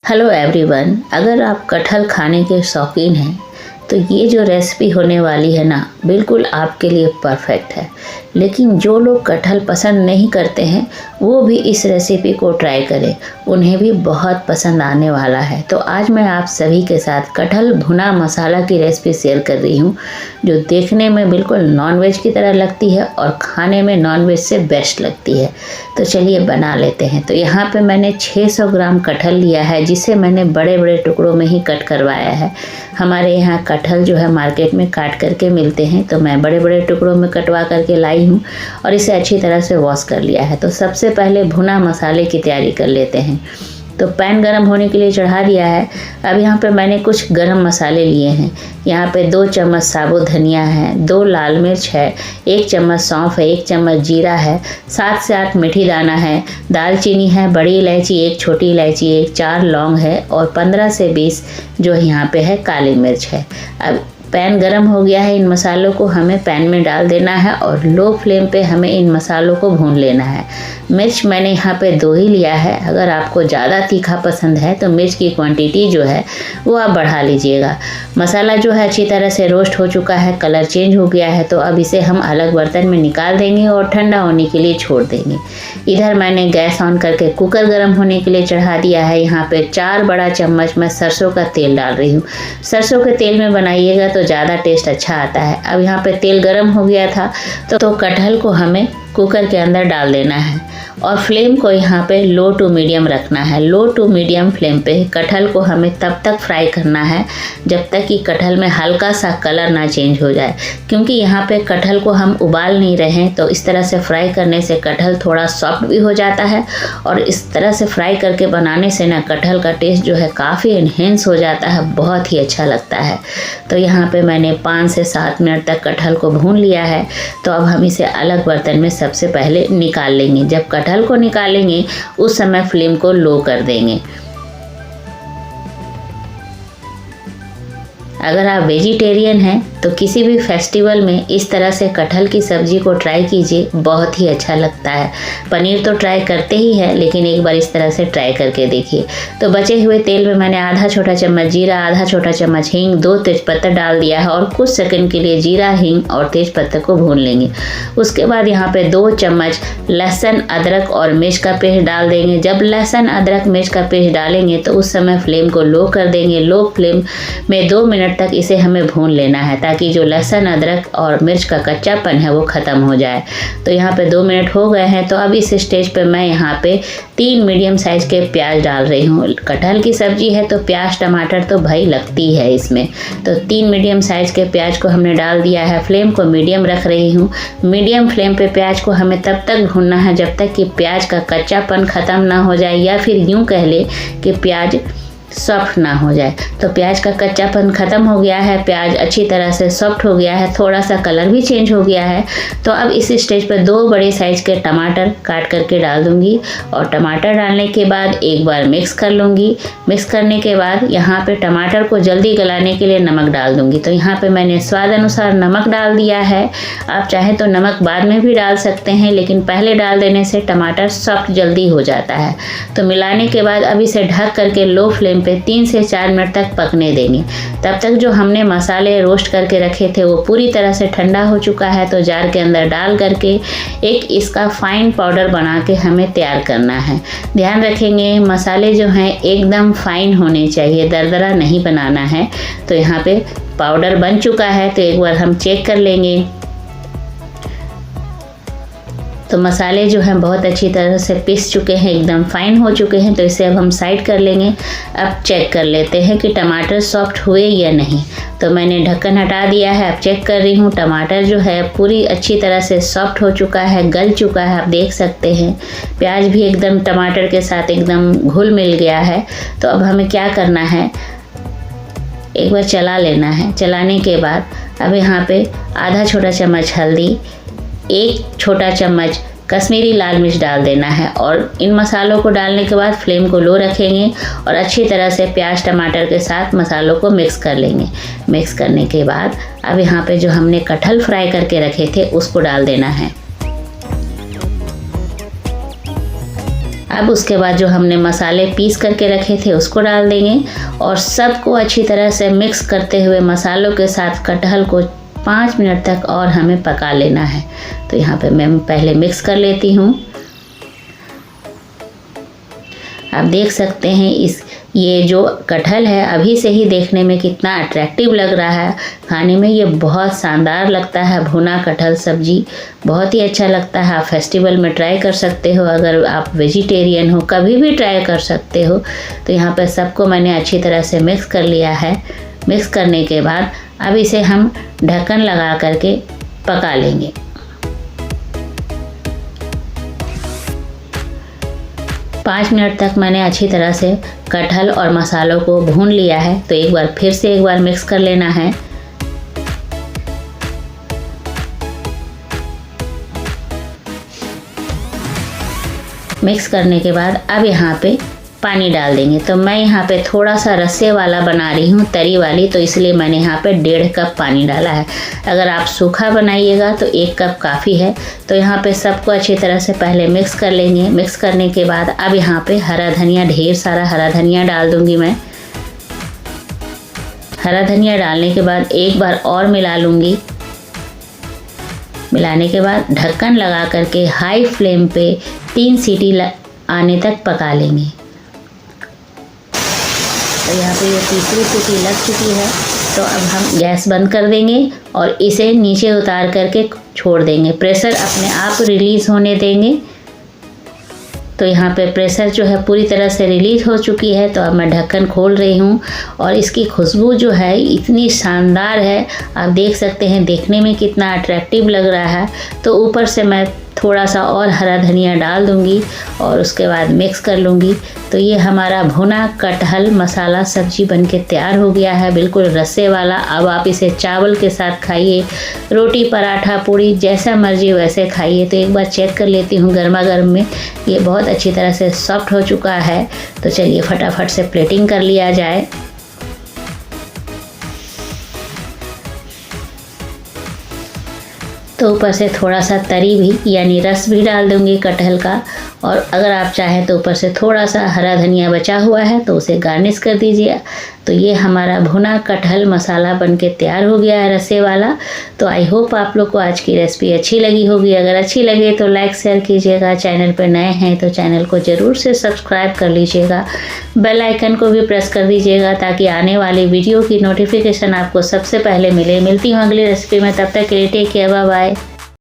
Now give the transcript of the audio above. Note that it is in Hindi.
हेलो एवरीवन, अगर आप कटहल खाने के शौकीन हैं तो ये जो रेसिपी होने वाली है ना, बिल्कुल आपके लिए परफेक्ट है। लेकिन जो लोग कटहल पसंद नहीं करते हैं वो भी इस रेसिपी को ट्राई करें, उन्हें भी बहुत पसंद आने वाला है। तो आज मैं आप सभी के साथ कटहल भुना मसाला की रेसिपी शेयर कर रही हूँ, जो देखने में बिल्कुल नॉनवेज की तरह लगती है और खाने में नॉनवेज से बेस्ट लगती है। तो चलिए बना लेते हैं। तो यहाँ पे मैंने 600 ग्राम कटहल लिया है, जिसे मैंने बड़े बड़े टुकड़ों में ही कट करवाया है। हमारे यहाँ कटहल जो है मार्केट में काट करके मिलते हैं, तो मैं बड़े बड़े टुकड़ों में कटवा करके लाई हूँ और इसे अच्छी तरह से वॉश कर लिया है। तो सबसे पहले भुना मसाले की तैयारी कर लेते हैं। तो पैन गरम होने के लिए चढ़ा दिया है। अब यहाँ पे मैंने कुछ गरम मसाले लिए हैं। यहाँ पे 2 चम्मच साबुत धनिया है, 2 लाल मिर्च है, 1 चम्मच सौंफ है, 1 चम्मच जीरा है, 7 से 8 मेथी दाना है, दालचीनी है, बड़ी इलायची 1, छोटी इलायची 1, 4 लौंग है और 15 से 20 जो यहाँ पे है काली मिर्च है। अब पैन गरम हो गया है, इन मसालों को हमें पैन में डाल देना है और लो फ्लेम पे हमें इन मसालों को भून लेना है। मिर्च मैंने यहाँ पे 2 ही लिया है। अगर आपको ज़्यादा तीखा पसंद है तो मिर्च की क्वांटिटी जो है वो आप बढ़ा लीजिएगा। मसाला जो है अच्छी तरह से रोस्ट हो चुका है, कलर चेंज हो गया है। तो अब इसे हम अलग बर्तन में निकाल देंगे और ठंडा होने के लिए छोड़ देंगे। इधर मैंने गैस ऑन करके कुकर गर्म होने के लिए चढ़ा दिया है। यहाँ पे 4 बड़ा चम्मच मैं सरसों का तेल डाल रही हूँ। सरसों के तेल में बनाइएगा तो ज़्यादा टेस्ट अच्छा आता है। अब यहाँ पे तेल गरम हो गया था तो कटहल को हमें कुकर के अंदर डाल देना है और फ्लेम को यहाँ पे लो टू मीडियम रखना है। लो टू मीडियम फ्लेम पे कटहल को हमें तब तक फ्राई करना है जब तक कि कटहल में हल्का सा कलर ना चेंज हो जाए, क्योंकि यहाँ पे कटहल को हम उबाल नहीं रहे हैं। तो इस तरह से फ्राई करने से कटहल थोड़ा सॉफ्ट भी हो जाता है और इस तरह से फ्राई करके बनाने से ना कटहल का टेस्ट जो है काफ़ी इन्हेंस हो जाता है, बहुत ही अच्छा लगता है। तो यहाँ पे मैंने 5 से 7 मिनट तक कटहल को भून लिया है। तो अब हम इसे अलग बर्तन में सबसे पहले निकाल लेंगे। जब कटहल को निकालेंगे उस समय फ्लेम को लो कर देंगे। अगर आप वेजिटेरियन हैं तो किसी भी फेस्टिवल में इस तरह से कटहल की सब्ज़ी को ट्राई कीजिए, बहुत ही अच्छा लगता है। पनीर तो ट्राई करते ही है, लेकिन एक बार इस तरह से ट्राई करके देखिए। तो बचे हुए तेल में मैंने आधा छोटा चम्मच जीरा, आधा छोटा चम्मच हींग, 2 तेज़पत्ता डाल दिया है और कुछ सेकंड के लिए जीरा, हींग और तेज़पत्ता को भून लेंगे। उसके बाद यहाँ पे 2 चम्मच लहसुन, अदरक और मिर्च का पेस्ट डाल देंगे। जब लहसुन, अदरक, मिर्च का पेस्ट डालेंगे तो उस समय फ्लेम को लो कर देंगे। लो फ्लेम में 2 मिनट तक इसे हमें भून लेना है, ताकि जो लहसुन, अदरक और मिर्च का कच्चापन है वो ख़त्म हो जाए। तो यहाँ पे 2 मिनट हो गए हैं। तो अब इस स्टेज पे मैं यहाँ पे 3 मीडियम साइज़ के प्याज डाल रही हूँ। कटहल की सब्जी है तो प्याज टमाटर तो भाई लगती है इसमें। तो 3 मीडियम साइज़ के प्याज को हमने डाल दिया है। फ्लेम को मीडियम रख रही हूँ। मीडियम फ्लेम पे प्याज को हमें तब तक भूनना है जब तक कि प्याज का कच्चापन ख़त्म ना हो जाए, या फिर यूँ कह ले कि प्याज सॉफ्ट ना हो जाए। तो प्याज का कच्चापन ख़त्म हो गया है, प्याज अच्छी तरह से सॉफ्ट हो गया है, थोड़ा सा कलर भी चेंज हो गया है। तो अब इस स्टेज पर 2 बड़े साइज़ के टमाटर काट करके डाल दूंगी और टमाटर डालने के बाद एक बार मिक्स कर लूँगी। मिक्स करने के बाद यहाँ पे टमाटर को जल्दी गलाने के लिए नमक डाल दूँगी। तो यहाँ पे मैंने स्वाद अनुसार नमक डाल दिया है। आप चाहें तो नमक बाद में भी डाल सकते हैं, लेकिन पहले डाल देने से टमाटर सॉफ्ट जल्दी हो जाता है। तो मिलाने के बाद अब इसे ढक करके लो फ्लेम पे 3 से 4 मिनट तक पकने देंगे। तब तक जो हमने मसाले रोस्ट करके रखे थे वो पूरी तरह से ठंडा हो चुका है। तो जार के अंदर डाल करके एक इसका फाइन पाउडर बना के हमें तैयार करना है। ध्यान रखेंगे मसाले जो हैं एकदम फाइन होने चाहिए, दरदरा नहीं बनाना है। तो यहाँ पे पाउडर बन चुका है, तो एक बार हम चेक कर लेंगे। तो मसाले जो हैं बहुत अच्छी तरह से पीस चुके हैं, एकदम फाइन हो चुके हैं। तो इसे अब हम साइड कर लेंगे। अब चेक कर लेते हैं कि टमाटर सॉफ्ट हुए या नहीं। तो मैंने ढक्कन हटा दिया है। अब चेक कर रही हूँ, टमाटर जो है पूरी अच्छी तरह से सॉफ्ट हो चुका है, गल चुका है, आप देख सकते हैं। प्याज भी एकदम टमाटर के साथ एकदम घुल मिल गया है। तो अब हमें क्या करना है, एक बार चला लेना है। चलाने के बाद अब यहाँ पे आधा छोटा चम्मच हल्दी, 1 छोटा चम्मच कश्मीरी लाल मिर्च डाल देना है और इन मसालों को डालने के बाद फ्लेम को लो रखेंगे और अच्छी तरह से प्याज टमाटर के साथ मसालों को मिक्स कर लेंगे। मिक्स करने के बाद अब यहाँ पे जो हमने कटहल फ्राई करके रखे थे उसको डाल देना है। अब उसके बाद जो हमने मसाले पीस करके रखे थे उसको डाल देंगे और सबको अच्छी तरह से मिक्स करते हुए मसालों के साथ कटहल को 5 मिनट तक और हमें पका लेना है। तो यहाँ पे मैं पहले मिक्स कर लेती हूँ। आप देख सकते हैं ये जो कटहल है अभी से ही देखने में कितना अट्रैक्टिव लग रहा है। खाने में ये बहुत शानदार लगता है। भुना कटहल सब्जी बहुत ही अच्छा लगता है। आप फेस्टिवल में ट्राई कर सकते हो, अगर आप वेजिटेरियन हो कभी भी ट्राई कर सकते हो। तो यहाँ पर सबको मैंने अच्छी तरह से मिक्स कर लिया है। मिक्स करने के बाद अब इसे हम ढक्कन लगा करके पका लेंगे। पाँच मिनट तक मैंने अच्छी तरह से कटहल और मसालों को भून लिया है। तो एक बार मिक्स कर लेना है। मिक्स करने के बाद अब यहाँ पे पानी डाल देंगे। तो मैं यहाँ पे थोड़ा सा रस्से वाला बना रही हूँ, तरी वाली, तो इसलिए मैंने यहाँ पे 1.5 कप पानी डाला है। अगर आप सूखा बनाइएगा तो 1 कप काफ़ी है। तो यहाँ पे सबको अच्छी तरह से पहले मिक्स कर लेंगे। मिक्स करने के बाद अब यहाँ पे हरा धनिया, ढेर सारा हरा धनिया डाल दूँगी मैं। हरा धनिया डालने के बाद एक बार और मिला लूँगी। मिलाने के बाद ढक्कन लगा करके हाई फ्लेम पे 3 सीटी आने तक पका लेंगे। तो यहाँ पे ये तीसरी सीटी लग चुकी है। तो अब हम गैस बंद कर देंगे और इसे नीचे उतार करके छोड़ देंगे। प्रेशर अपने आप रिलीज़ होने देंगे। तो यहाँ पे प्रेशर जो है पूरी तरह से रिलीज़ हो चुकी है। तो अब मैं ढक्कन खोल रही हूँ और इसकी खुशबू जो है इतनी शानदार है, आप देख सकते हैं देखने में कितना अट्रैक्टिव लग रहा है। तो ऊपर से मैं थोड़ा सा और हरा धनिया डाल दूँगी और उसके बाद मिक्स कर लूँगी। तो ये हमारा भुना कटहल मसाला सब्जी बनके तैयार हो गया है, बिल्कुल रस्से वाला। अब आप इसे चावल के साथ खाइए, रोटी, पराठा, पूड़ी, जैसा मर्जी वैसे खाइए। तो एक बार चेक कर लेती हूँ गर्मा गर्म में ये बहुत अच्छी तरह से सॉफ्ट हो चुका है। तो चलिए फटाफट से प्लेटिंग कर लिया जाए। तो ऊपर से थोड़ा सा तरी भी यानी रस भी डाल दूँगी कटहल का। और अगर आप चाहें तो ऊपर से थोड़ा सा हरा धनिया बचा हुआ है तो उसे गार्निश कर दीजिए। तो ये हमारा भुना कटहल मसाला बनके तैयार हो गया है, रस्से वाला। तो आई होप आप लोग को आज की रेसिपी अच्छी लगी होगी। अगर अच्छी लगे तो लाइक शेयर कीजिएगा। चैनल पर नए हैं तो चैनल को ज़रूर से सब्सक्राइब कर लीजिएगा। बेल आइकन को भी प्रेस कर दीजिएगा ताकि आने वाली वीडियो की नोटिफिकेशन आपको सबसे पहले मिले। मिलती हूँ अगली रेसिपी में, तब तक के लिए टेक केयर, बाय बाय।